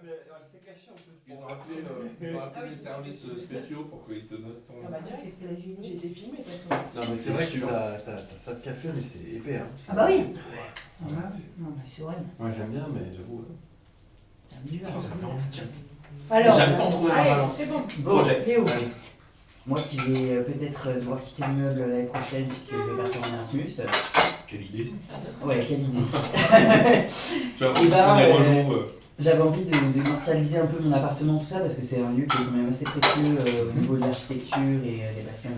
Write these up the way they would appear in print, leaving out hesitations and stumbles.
mais il s'est caché un peu. Ils ont appelé les services spéciaux pour qu'ils te notent ton. Ah bah direct, j'ai été filmée de toute façon. Non, mais c'est vrai que t'as ça de café, mais c'est épais. Hein. Ah bah oui. Ouais, Non, mais c'est vrai. moi j'aime bien, mais j'avoue. Ça me dit pas. Alors, J'avais pas trouvé la Allez, balance. c'est bon. Projet. Léo, Allez. moi qui vais peut-être devoir quitter l'immeuble l'année prochaine puisque je vais partir en Erasmus. Quelle idée. Ouais, quelle idée. Tu vas Eh ben, prendre les relous. J'avais envie de immortaliser un peu mon appartement, tout ça, parce que c'est un lieu qui est quand même assez précieux au niveau de l'architecture et des personnes.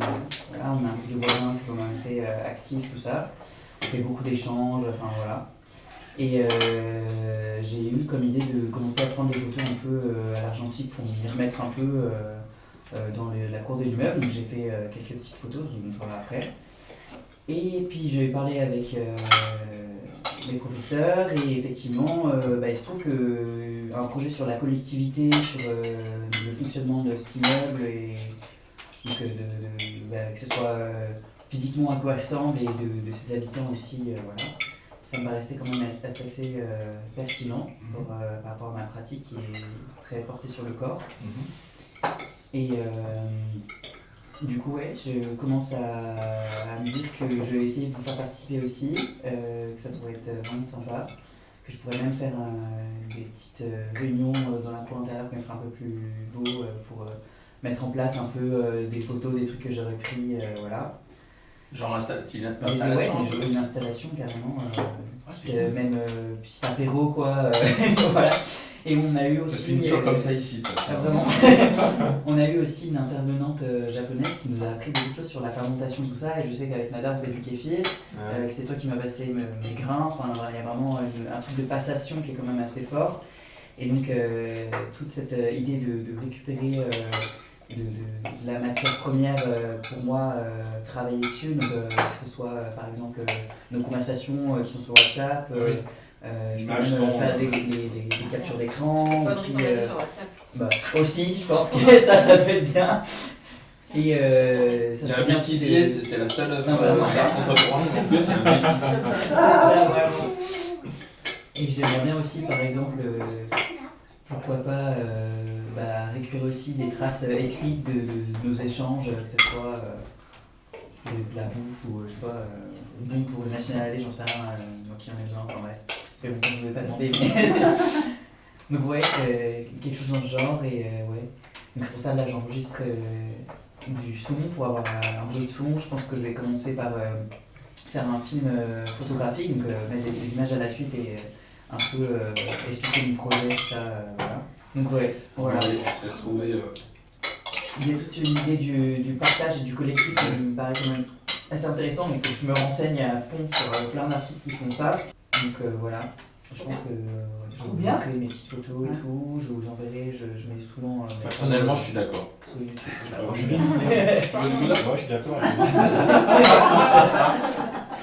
Voilà, on a un peu de voisins qui sont quand même assez actifs, tout ça. On fait beaucoup d'échanges, enfin voilà. Et j'ai eu comme idée de commencer à prendre des photos un peu à l'argentique pour m'y remettre un peu dans la cour de l'immeuble. Donc j'ai fait quelques petites photos, je vous montrerai après. Et puis je vais parler avec mes professeurs et effectivement il se trouve qu'un projet sur la collectivité, sur le fonctionnement de cet immeuble et donc, que ce soit physiquement à quoi il ressemble et de ses habitants aussi, voilà. Ça me paraissait quand même assez pertinent par rapport à ma pratique qui est très portée sur le corps. Et du coup, ouais, je commence à me dire que je vais essayer de vous faire participer aussi, que ça pourrait être vraiment sympa, que je pourrais même faire des petites réunions dans la cour intérieure qui me ferait un peu plus beau pour mettre en place un peu des photos, des trucs que j'aurais pris, voilà. Genre Ouais, installation. une installation carrément, c'est même petit apéro quoi, voilà. Et on a eu Ça aussi. se finit sur comme ça ici. Vraiment. On a eu aussi une intervenante japonaise qui nous a appris beaucoup de choses sur la fermentation, tout ça. Et je sais qu'avec Nada, on fait du kéfir, que c'est toi qui m'as passé mes grains. Enfin, il y a vraiment un truc de passation qui est quand même assez fort. Et donc, toute cette idée de récupérer de la matière première, pour moi, travailler dessus. Donc, que ce soit par exemple nos conversations qui sont sur WhatsApp. Je peux même faire des captures d'écran aussi. Sur WhatsApp. Aussi, je pense que ça peut être bien. Et ça Il y a serait un bien bêtisier, de- c'est la seule œuvre Non, bah, d'art contemporain qu'on fait, c'est un bêtisier. C'est ça, vraiment. Et j'aimerais bien aussi, par exemple, pourquoi pas récupérer aussi des traces écrites de nos échanges, que ce soit de la bouffe ou je sais pas, bon pour le National Day, j'en sais rien, moi qui en ai besoin, enfin, ouais. Ça fait longtemps que je ne l'ai pas demandé, mais. Donc, ouais, quelque chose dans le genre, et ouais. Donc, c'est pour ça, là, j'enregistre du son pour avoir un bruit de fond. Je pense que je vais commencer par faire un film photographique, donc mettre des images à la suite et un peu expliquer mon projet, tout ça, voilà. Donc, ouais, voilà. Il faut se retrouver. Il y a toute une idée du partage et du collectif qui me paraît quand même assez intéressant, mais il faut que je me renseigne à fond sur plein d'artistes qui font ça. Donc voilà, je pense que je vais vous bien. montrer mes petites photos et tout, je vous enverrai, je mets souvent... Personnellement, je suis d'accord. sur YouTube. Moi je suis bien. Tu veux du boudin? Moi je suis d'accord.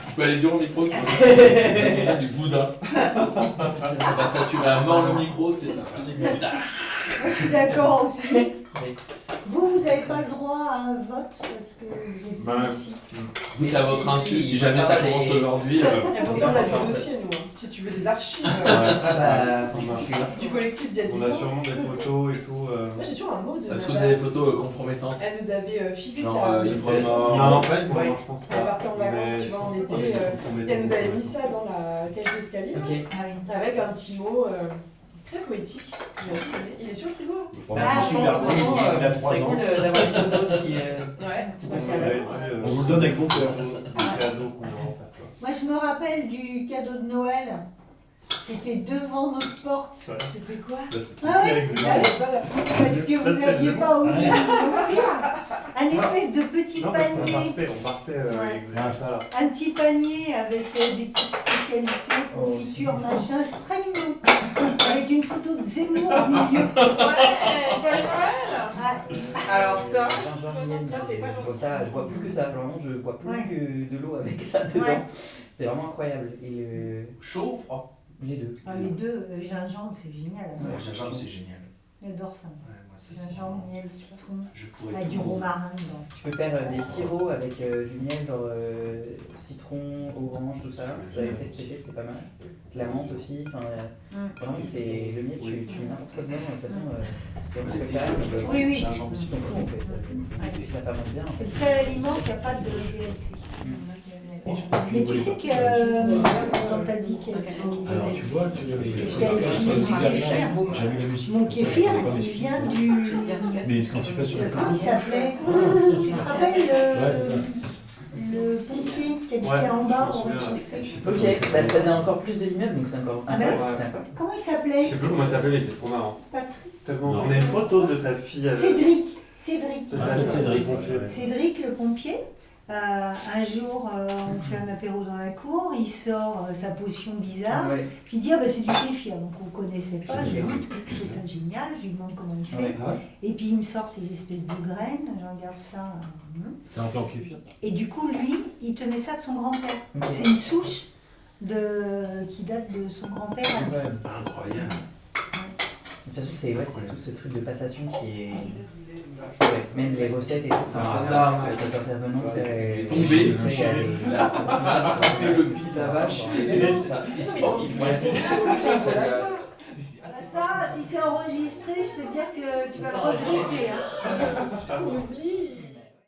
Tu peux aller dur au micro, tu peux du boudin. Bah, ça, tu mets à mort le micro, c'est ça. C'est du boudin. Moi, je suis d'accord aussi. Vous n'avez pas le droit à un vote parce que vous êtes Ben, ici. Vous, c'est à votre insu, si jamais ça commence aujourd'hui. Et pourtant, on a du dossier, nous. hein. Si tu veux des archives Franchement, je suis là. du collectif d'il y a 10 On a ans. sûrement des photos et tout. Moi, j'ai toujours un mot de. Est-ce que vous Nada. avez des photos compromettantes? Elle nous avait filé. Genre, la- ivre cette mort. photo. Non, en fait, moi Ouais. je pense pas. Elle partait en vacances, Mais tu vois, en je pense été, pas, Et elle nous avait mis ça dans la cage d'escalier, Ok. avec un petit mot très poétique. J'ai adoré. Il est sur le frigo. Franchement, super bon. Il a 3 C'est ans. cool d'avoir une photo si... Ouais, tu On vois, aurait dû, on vous le donne avec vos cadeaux qu'on va en faire. Moi, je me rappelle du cadeau de Noël qui était devant notre porte C'était quoi? Ah ouais. Elle est pas là. parce que vous n'aviez pas osé nous offrir un espèce de petit Non, parce qu'on panier. partait Ouais. avec ça là. Un petit panier avec des petites spécialités, confitures, machin, très mignon. Avec une photo de Zemmour au milieu. Ouais, Joyeux Noël! Ah, Alors ça, Ça, c'est pas je bois ça, je bois plus que ça, vraiment, je bois plus Ouais. que de l'eau avec ça dedans. Ouais. C'est vraiment incroyable. Et Chaud ou froid? les deux. les deux, gingembre, c'est génial. Ouais, gingembre, c'est génial. J'adore ça. Ouais, moi, ça, c'est Gingembre, vraiment- miel, citron, Je pourrais avec tout du boire. romarin dedans. Tu peux faire des sirops avec du miel, genre citron, orange, tout ça. J'avais fait cet été, c'était pas mal. De la menthe aussi. Enfin, vraiment, c'est le miel, tu mets n'importe quoi dedans. De toute façon, c'est vraiment préférable. Oui, oui. Gingembre, citron fou en fait. Et puis ça fermente bien. En C'est fait. le seul aliment qui n'a pas de DLC. Mais tu sais que quand t'as dit que Alors tu vois, tu je t'avais filé du kéfir. j'ai mis la musique. Mon kéfir, il vient du. Mais quand tu passes sur le Comment il s'appelait? Tu te rappelles le pompier qui habitait en bas au rez-de-chaussée? Ok, bah, ça donne encore plus de l'immeuble, donc c'est encore Ah ben oui. sympa. Comment il Je s'appelait? sais plus comment il s'appelait, il était trop marrant. Patrick. Tellement. Non. On a une photo de ta fille avec. Cédric. C'est ça, Peut-être Cédric. Cédric, le pompier. Un jour, on fait un apéro dans la cour, il sort sa potion bizarre, Ouais. puis il dit ah bah c'est du kéfir, donc on ne connaissait pas, j'ai goûte, je trouve ça génial, je lui demande comment il fait, Ouais. et puis il me sort ces espèces de graines, je regarde ça, T'es un peu en kéfir. et du coup lui, il tenait ça de son grand-père, Ok. c'est une souche qui date de son grand-père. Ouais. Incroyable. De toute façon, c'est tout ce truc de passation qui est. Ouais, même les recettes et tout. C'est un hasard, ouais. Cet intervenant, Il est tombé, il a attrapé le pied de la vache et ça. Ça, si c'est enregistré, je peux te dire que tu vas le regretter. Hein. On oublie.